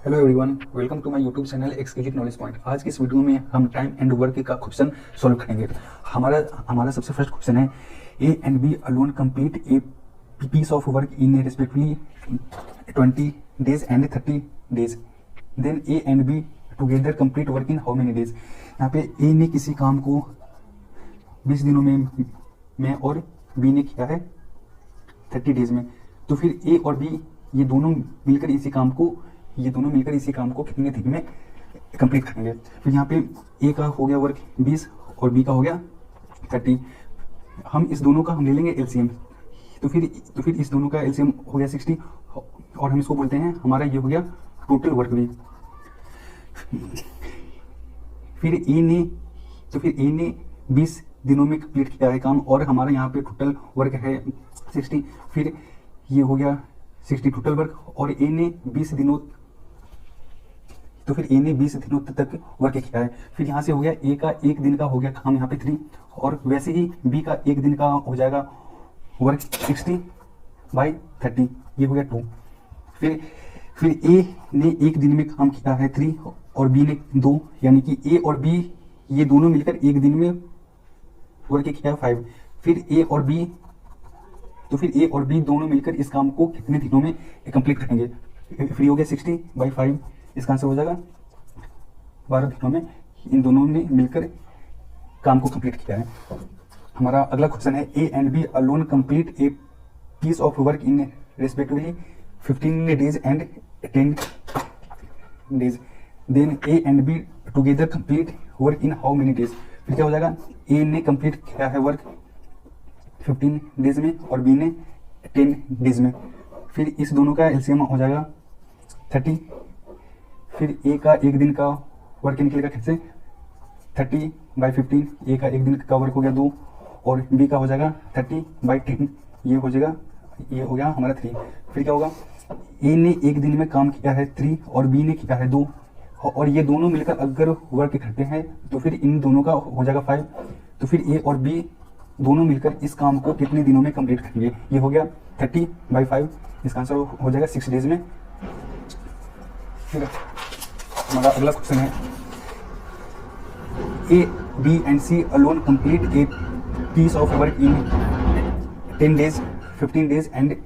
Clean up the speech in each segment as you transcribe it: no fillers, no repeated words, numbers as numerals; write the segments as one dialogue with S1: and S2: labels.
S1: Hello everyone, welcome to my YouTube channel exclusive knowledge point. आज की इस video में हम टाइम एंड वर्क का क्वेश्चन सॉल्व करेंगे। हमारा सबसे फर्स्ट क्वेश्चन है, A and B alone complete a piece of work in respectively 20 days and 30 days, then A and B together complete work in how many days. यहाँ पे ए ने किसी काम को 20 दिनों में और बी ने किया है 30 डेज में, तो फिर ए और बी ये दोनों मिलकर इसी काम को कितने दिन में कंप्लीट करेंगे। फिर यहाँ पे ए का हो गया वर्क 20 और बी का हो गया 30। हम इस दोनों का हम ले लेंगे एलसीएम, तो फिर इस दोनों का एलसीएम हो गया 60 और हम इसको बोलते हैं हमारा ये हो गया टोटल वर्क भी। फिर ए ने 20 दिनों में कंप्लीट किया है काम और हमारा यहाँ पे टोटल वर्क है 60। फिर ये हो गया 60 टोटल वर्क और ए ने 20 दिनों तक वर्क किया है। फिर यहाँ से हो गया ए का 1 दिन का हो गया काम यहाँ पे 3 और वैसे ही बी का 1 दिन का हो जाएगा वर्क 60/30, ये हो गया 2। फिर ए ने 1 दिन में काम किया है 3 और बी ने 2, यानी कि ए और बी ये दोनों मिलकर 1 दिन में वर्क किया है 5। फिर ए और बी दोनों मिलकर इस काम को कितने दिनों में कंप्लीट करेंगे। फिर हो गया 60/5, इसका आंसर हो जाएगा 12 दिनों में इन दोनों ने मिलकर काम को कंप्लीट किया है। हमारा अगला क्वेश्चन है, A and B alone complete a piece of work in respectively 15 days and 10 days, then A and B together complete work in how many days. फिर क्या हो जाएगा, ए ने कंप्लीट किया है वर्क 15 डेज में और बी ने 10 डेज में। फिर इस दोनों का एलसीएम हो जाएगा 30। फिर ए का 1 दिन का वर्क निकलेगा कैसे 30/15, ए का 1 दिन का वर्क हो गया 2 और बी का हो जाएगा 30/10, ये हो गया हमारा 3। फिर क्या होगा, ए ने 1 दिन में काम किया है 3 और बी ने किया है 2 और ये दोनों मिलकर अगर वर्क करते हैं तो फिर इन दोनों का हो जाएगा 5। तो फिर ए और बी दोनों मिलकर इस काम को कितने दिनों में कंप्लीट करेंगे, ये हो गया 30/5, इसका आंसर हो जाएगा 6 डेज में। फिर हमारा अगला क्वेश्चन है, A B and C alone complete a piece of work in 10 days 15 days and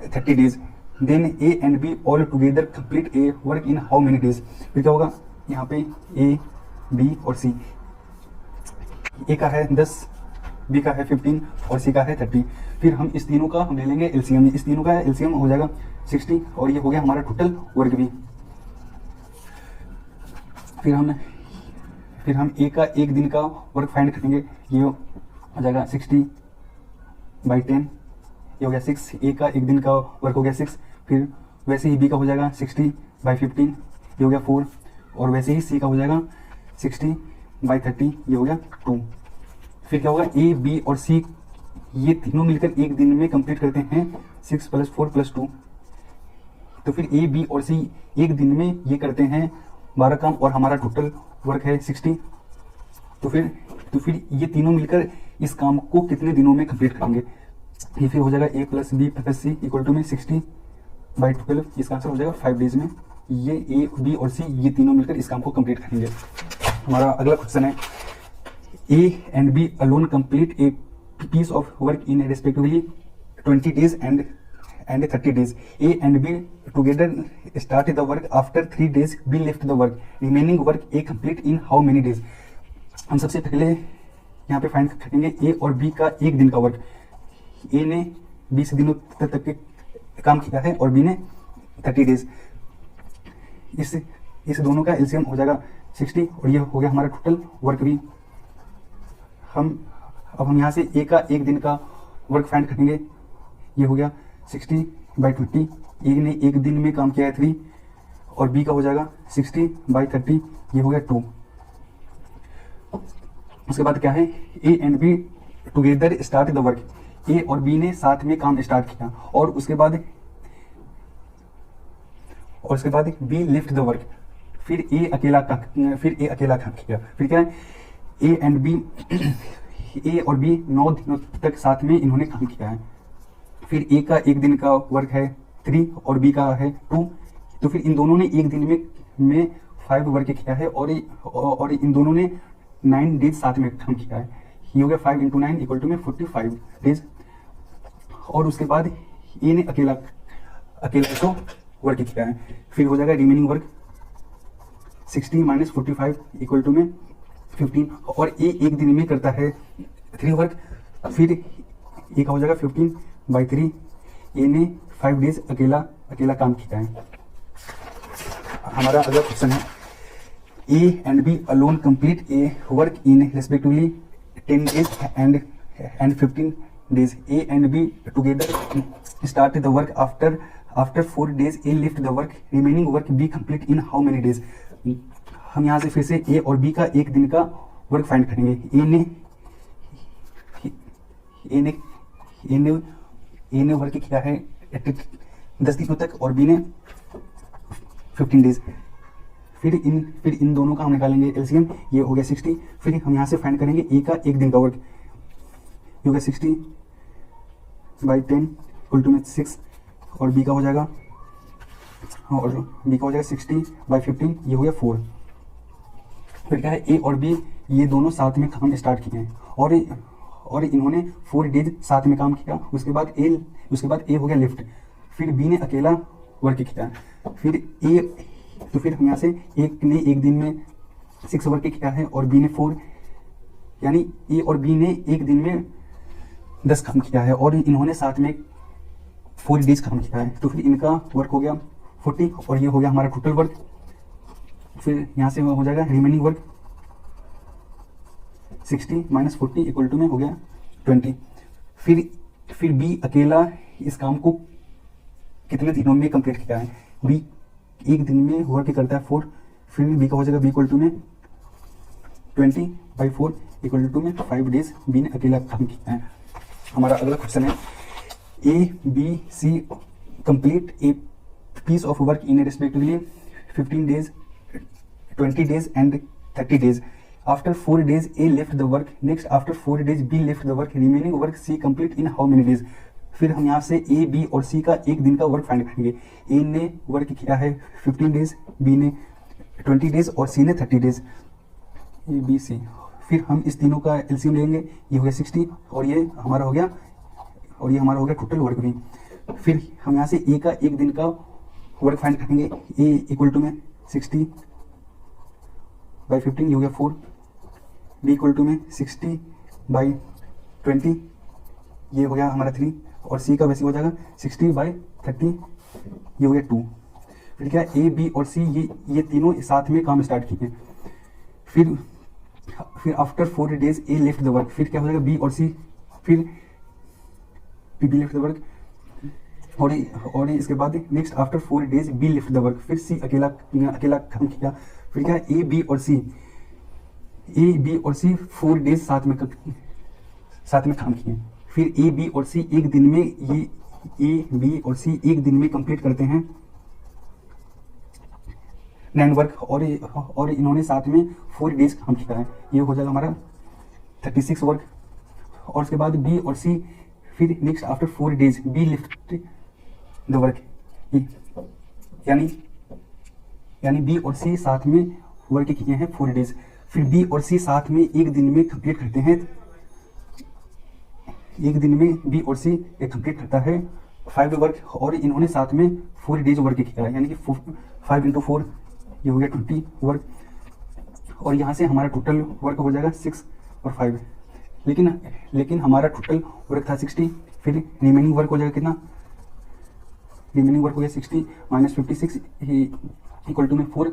S1: 30 days, then A and B all together complete a work in how many days. फिर क्या होगा, यहाँ पे ए बी और सी, ए का है 10, B का है 15 और सी का है 30। फिर हम इस तीनों का हम ले लेंगे एलसीएम, इस तीनों का एलसीएम हो जाएगा 60 और ये हो गया हमारा टोटल वर्क भी। फिर हम ए का 1 दिन का वर्क फाइंड करेंगे, ये हो जाएगा 60/10, ये हो गया 6। ए का 1 दिन का वर्क हो गया 6। फिर वैसे ही बी का हो जाएगा 60/15, ये हो गया 4 और वैसे ही सी का हो जाएगा 60/30, ये हो गया 2। फिर क्या होगा, ए बी और सी ये तीनों मिलकर 1 दिन में कंप्लीट करते हैं 6 + 4 + 2, तो फिर ए बी और सी 1 दिन में ये करते हैं 12 काम और हमारा टोटल वर्क है 60। तो फिर ये तीनों मिलकर इस काम को कितने दिनों में कंप्लीट करेंगे, ये फिर हो जाएगा ए + बी + सी = में 60/12, इसका आंसर हो जाएगा 5 डेज में ये ए बी और सी ये तीनों मिलकर इस काम को कंप्लीट करेंगे। हमारा अगला क्वेश्चन है, A and B alone complete a piece of work in respectively 20 days and 30 days, A and B together start the work after 3 days, B left the work, remaining work A complete in how many days. हम सबसे पहले यहाँ पे find करेंगे ए और B का 1 दिन का वर्क। ए ने 20 दिनों तक के काम किया है और बी ने 30 डेज। इस दोनों का एलसीएम हो जाएगा 60 और ये हो गया हमारा टोटल वर्क भी। हम यहाँ से ए का 1 दिन का वर्क फाइंड करेंगे, ये हो गया 60/20, ए ने 1 दिन में काम किया है 3 और बी का हो जाएगा 60/30, ये हो गया 2। उसके बाद क्या है, A and B together start the work, A और बी ने साथ में काम स्टार्ट किया और उसके बाद बी लेफ्ट द वर्क, फिर ए अकेला काम किया। फिर क्या है, ए और बी 9 दिनों तक साथ में इन्होंने काम किया है। फिर ए का 1 दिन का वर्क है 3 और बी का है 2, तो फिर इन दोनों ने एक दिन में 5 वर्क किया है और इन दोनों ने 9 डेज साथ में काम किया है। ये हो गया 5 × 9 इक्वल टू में 45 डेज। और उसके बाद ए ने अकेला इसको वर्क किया है। फिर हो जाएगा रिमेनिंग वर्क 60 - 45 इक्वल टू में 15। और ए एक दिन में करता है 3 वर्क। फिर ए का हो जाएगा 15/3। ए ने 5 डेज अकेला काम किया है। हमारा अगला क्वेश्चन है A and B alone complete a work in respectively 10 days and 15 days. A and B together start the work after 4 days. A left the work. Remaining work B complete in how many days? हम यहाँ से फिर से A और B का एक दिन का वर्क फाइंड करेंगे। A ने वर्क किया है 10 दिनों तक और B ने 15 डेज। फिर इन दोनों का हम निकालेंगे एलसीएम। ये हो गया 60। फिर हम यहाँ से फाइंड करेंगे ए का एक दिन का वर्क। ये हो गया 60/10 इक्वल टू में 6 और बी का हो जाएगा 60/15। ये हो गया 4। फिर क्या है ए और बी ये दोनों साथ में काम स्टार्ट किए हैं और इन्होंने 4 डेज साथ में काम किया। उसके बाद ए हो गया लिफ्ट। फिर बी ने अकेला वर्क किया। फिर हम यहाँ से एक ने एक दिन में 6 वर्क किया है और बी ने 4, यानी ए और बी ने एक दिन में 10 काम किया है और इन्होंने साथ में 4 डेज काम किया है। तो फिर इनका वर्क हो गया 40 और ये हो गया हमारा टोटल वर्क। फिर यहाँ से हो जाएगा रिमेनिंग वर्क 60 - 40 इक्वल टू में हो गया 20। फिर बी अकेला इस काम को कितने दिनों में कंप्लीट किया है? बी एक दिन में वर्क करता है 4। फिर बी का हो जाएगा बी इक्वल टू में 20/4 इक्वल टू में 5 डेज बी ने अकेला काम किया है। हमारा अगला क्वेश्चन है ABC complete a piece of work in respectively 15 days, 20 days and 30 days. After 4 days A left the work. Next after 4 days B left the work. Remaining work C complete in how many days? फिर हम यहाँ से A, B और C का एक दिन का work find करेंगे। A ने वर्क किया है 15 डेज, B ने 20 डेज और C ने 30 डेज। A, B, C। फिर हम इस तीनों का एलसीएम लेंगे। ये हो गया 60 और ये हमारा हो गया टोटल वर्क भी। फिर हम यहाँ से A का एक दिन का वर्क फाइंड करेंगे। A इक्वल टू में 60/15 ये हो गया 4। B इक्वल टू में 60/20 ये हो गया हमारा 3 और C का वैसे हो जाएगा 60/30 ये हो गया 2। फिर क्या A, B और C ये तीनों साथ में काम स्टार्ट किए। फिर after 4 days A left the work. फिर क्या हो जाएगा B और C, फिर B लेफ्ट द वर्क और इसके बाद next after 4 days B left the work. फिर C अकेला काम किया। फिर क्या A, B और C 4 डेज साथ में काम किए। फिर A, B और C एक दिन में कंप्लीट करते हैं 9 वर्क और इन्होंने साथ में 4 डेज काम किया है। ये हो जाएगा हमारा 36 वर्क। और उसके बाद B और C फिर next after 4 days B lift the work, यानी B और C साथ में वर्क किए हैं 4 डेज। फिर B और C साथ में एक दिन में कंप्लीट करते हैं। एक दिन में B और C कंप्लीट करता है 5 वर्क और इन्होंने साथ में 4 डेज वर्क किया है, यानी कि 5 × 4 ये हो गया 20 वर्क। और यहाँ से हमारा टोटल वर्क हो जाएगा 6 और 5। लेकिन हमारा टोटल वर्क था 60। फिर रिमेनिंग वर्क हो जाएगा कितना? रिमेनिंग वर्क हो गया 60 - 56 इक्वल टू में 4।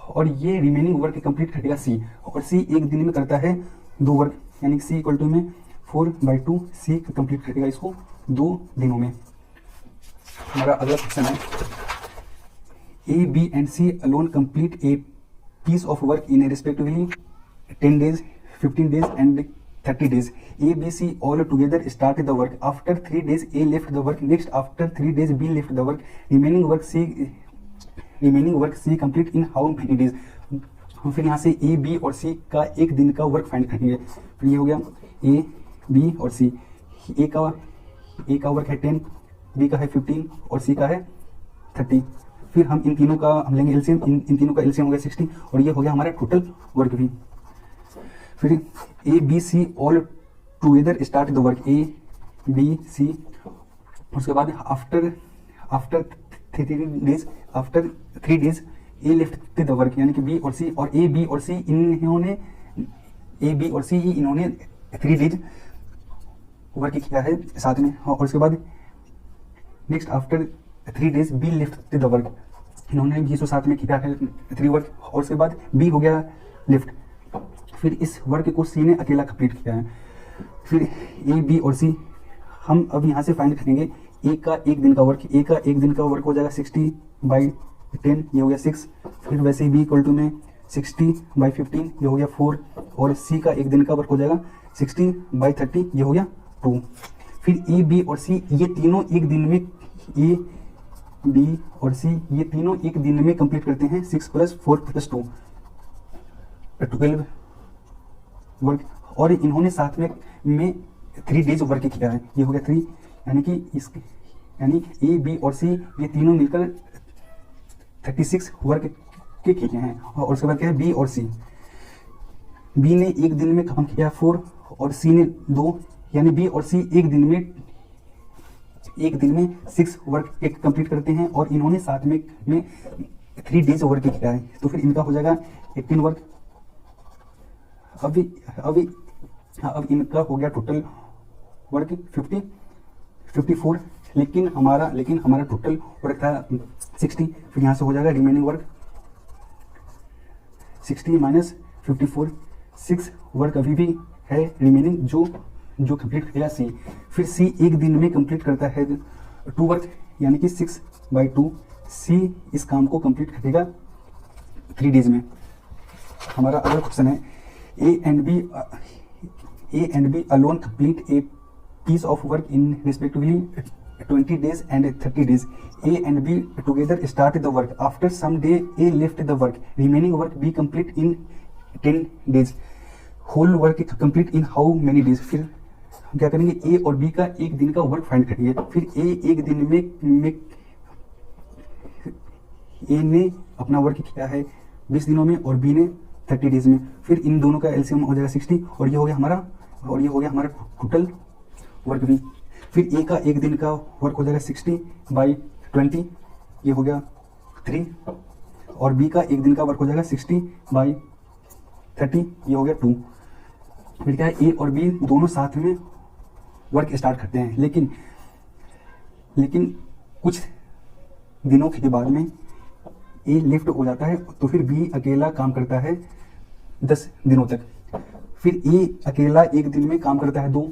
S1: और ये रिमेनिंग वर्क कंप्लीट करेगा C और C एक दिन में करता है 2 वर्क, यानी C इक्वल टू में 4/2 C कंप्लीट करेगा इसको 2 दिनों में। हमारा अगला क्वेश्चन है A, B and C alone complete a piece of work in respectively 10 days, 15 days and 30 days. A, B, C all together start the work. After 3 days A left the work. Next after 3 days B left the work. Remaining work C complete in how many days? हम फिर यहाँ से A, B और C का एक दिन का work find करेंगे। फिर ये हो गया A, B और C। A का वर्क है 10, B का है 15 और C का है 30। फिर हम इन तीनों का हम लेंगे एलसीएम, इन तीनों का एलसीएम हो गया 60 और ये हो गया हमारा टोटल वर्क भी। फिर A B C all together start the work, A B C, उसके बाद after 3 days A left the work, यानी कि बी और सी, और ए बी और सी इन्होंने 3 डेज वर्क किया है साथ में। और उसके बाद next after 3 days B left the work, इन्होंने भी इसको साथ में किया है 3 वर्क, और उसके बाद बी हो गया लेफ्ट। फिर इस वर्क को सी ने अकेला कंप्लीट किया है। फिर ए बी और सी हम अब यहाँ से फाइंड करेंगे ए का 1 दिन का वर्क, ए का 1 दिन का वर्क हो जाएगा 60/10, ये हो गया 6। फिर वैसे ही बी इक्वल टू में 60/15, ये हो गया 4, और सी का 1 दिन का वर्क हो जाएगा 60/30, ये हो गया 2। फिर ए बी और सी ये तीनों एक दिन में, ए बी और सी ये तीनों एक दिन में कंप्लीट करते हैं 6 + 4 + 2 12 वर्क, और इन्होंने साथ में 3 डेज वर्क किया है, ये हो गया 3, यानी ए बी और सी ये तीनों मिलकर 36 वर्क के किए हैं। और उसके बाद क्या है बी और सी, बी ने 1 दिन में काम किया 4 और सी ने 2, यानी बी और सी एक दिन में 6 वर्क एक कंप्लीट करते हैं, और इन्होंने साथ में 3 डेज वर्क किया है, तो फिर इनका हो जाएगा 18 वर्क। अब इनका हो गया टोटल वर्क 54, लेकिन हमारा टोटल वर्क था 60। फिर यहाँ से हो जाएगा रिमेनिंग वर्क 60 - 54, 6 वर्क अभी भी है रिमेनिंग जो कंप्लीट करेगा सी। फिर सी एक दिन में कंप्लीट करता है 2 वर्क, यानी कि 6/2, सी इस काम को कंप्लीट करेगा 3 डेज में। हमारा अगला क्वेश्चन है A and B alone complete a piece of work in respectively 20 days and 30 days. A and B together start the work. After some day, A left the work. Remaining work B complete in 10 days. Whole work complete in how many days? फिर हम क्या करेंगे, A और B का 1 दिन का work find करेंगे। फिर A एक दिन में A ने अपना वर्क किया है 20 दिनों में और B ने 30 डेज में। फिर इन दोनों का एलसीएम हो जाएगा 60, और ये हो गया हमारा टोटल वर्क भी। फिर ए का 1 दिन का वर्क हो जाएगा 60/20, ये हो गया 3, और बी का 1 दिन का वर्क हो जाएगा 60/30, ये हो गया 2। फिर क्या है, ए और बी दोनों साथ में वर्क स्टार्ट करते हैं, लेकिन कुछ दिनों के बाद में ए लिफ्ट हो जाता है, तो फिर बी अकेला काम करता है 10 दिनों तक। फिर ए अकेला 1 दिन में काम करता है 2,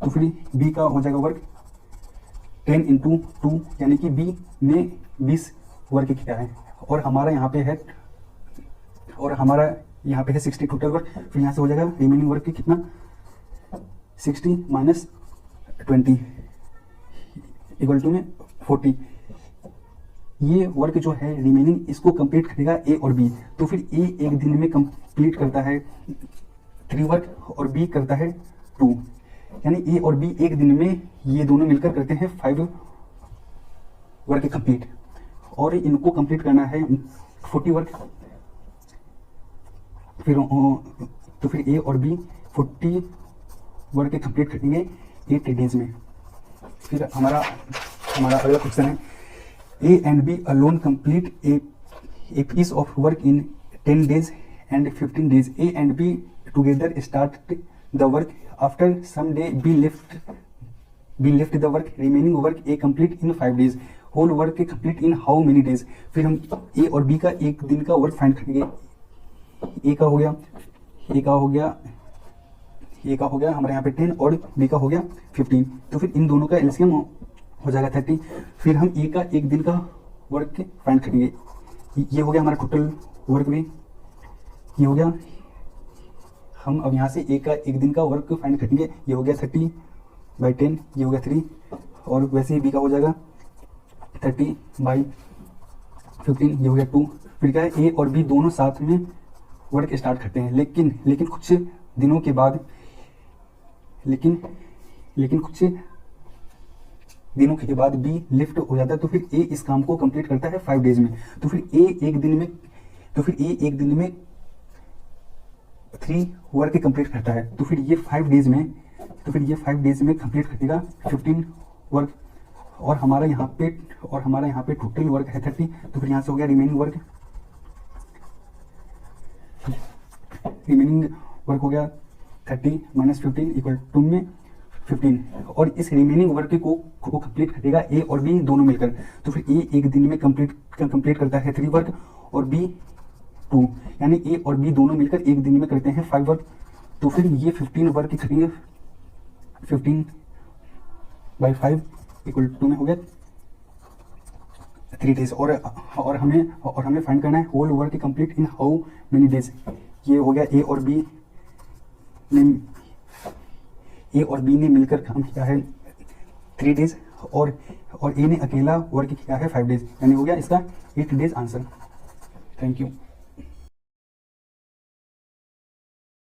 S1: तो फिर बी का हो जाएगा वर्क 10 × 2, यानी कि बी ने 20 वर्क किया है, और हमारा यहाँ पे है 60 टोटल वर्क। फिर यहाँ से हो जाएगा रिमेनिंग वर्क की कितना, 60 - 20 = में 40। ये वर्क जो है रिमेनिंग इसको कंप्लीट करेगा ए और बी, तो फिर ए 1 दिन में कंप्लीट करता है 3 वर्क और बी करता है 2, यानी ए और बी एक दिन में ये दोनों मिलकर करते हैं 5 वर्क कंप्लीट, और इनको कंप्लीट करना है 40 वर्क। फिर ए और बी 40 वर्क कंप्लीट करेंगे 8 डेज में। फिर हमारा अगला क्वेश्चन है A and B alone complete a piece of work in 10 days and 15 days. A and B together start the work. After some day B left the work. Remaining work A complete in 5 days. Whole work complete in how many days? फिर हम A और B का 1 दिन का work find करेंगे। A का हो गया हमारे यहाँ पे 10 और B का हो गया 15, तो फिर इन दोनों का एलसीएम हो जाएगा 30। फिर हम A का 1 दिन का वर्क फाइंड करेंगे, ये हो गया हमारा टोटल वर्क भी, ये हो गया। हम अब यहाँ से A का 1 दिन का वर्क फाइंड करेंगे, ये हो गया 30/10, ये हो गया 3, और वैसे ही B का हो जाएगा 30/15, ये हो गया 2। फिर क्या है, A और B दोनों साथ में वर्क स्टार्ट करते हैं, लेकिन कुछ दिनों के बाद दिनों के बाद बी लिफ्ट हो जाता है, तो फिर ए इस काम को कंप्लीट करता है 5 डेज में। तो फिर ए एक दिन में 3 वर्क कंप्लीट करता है। तो फिर ये 5 डेज में कंप्लीट करेगा 15 वर्क, और हमारा यहाँ पे टोटल वर्क है 30। तो फिर यहाँ से हो गया रिमेनिंग वर्क हो गया 30 माइनस 15 इक्वल टू में 15, और इस रिमेनिंग वर्क को कंप्लीट करेगा ए और बी दोनों मिलकर। तो फिर ए एक दिन में कंप्लीट करता है 3 वर्क और बी 2, यानी ए और बी दोनों मिलकर एक दिन में करते हैं 5 वर्क। तो फिर ये 15 वर्क करेंगे 15/5 इक्वल टू में हो गया 3 डेज, और हमें फाइंड करना है whole work complete in how many days. ये हो गया ए और बी ने मिलकर काम किया है 3 डेज, और ए ने अकेला वर्क किया है 5 डेज, यानी हो गया इसका 8 डेज आंसर। Thank you.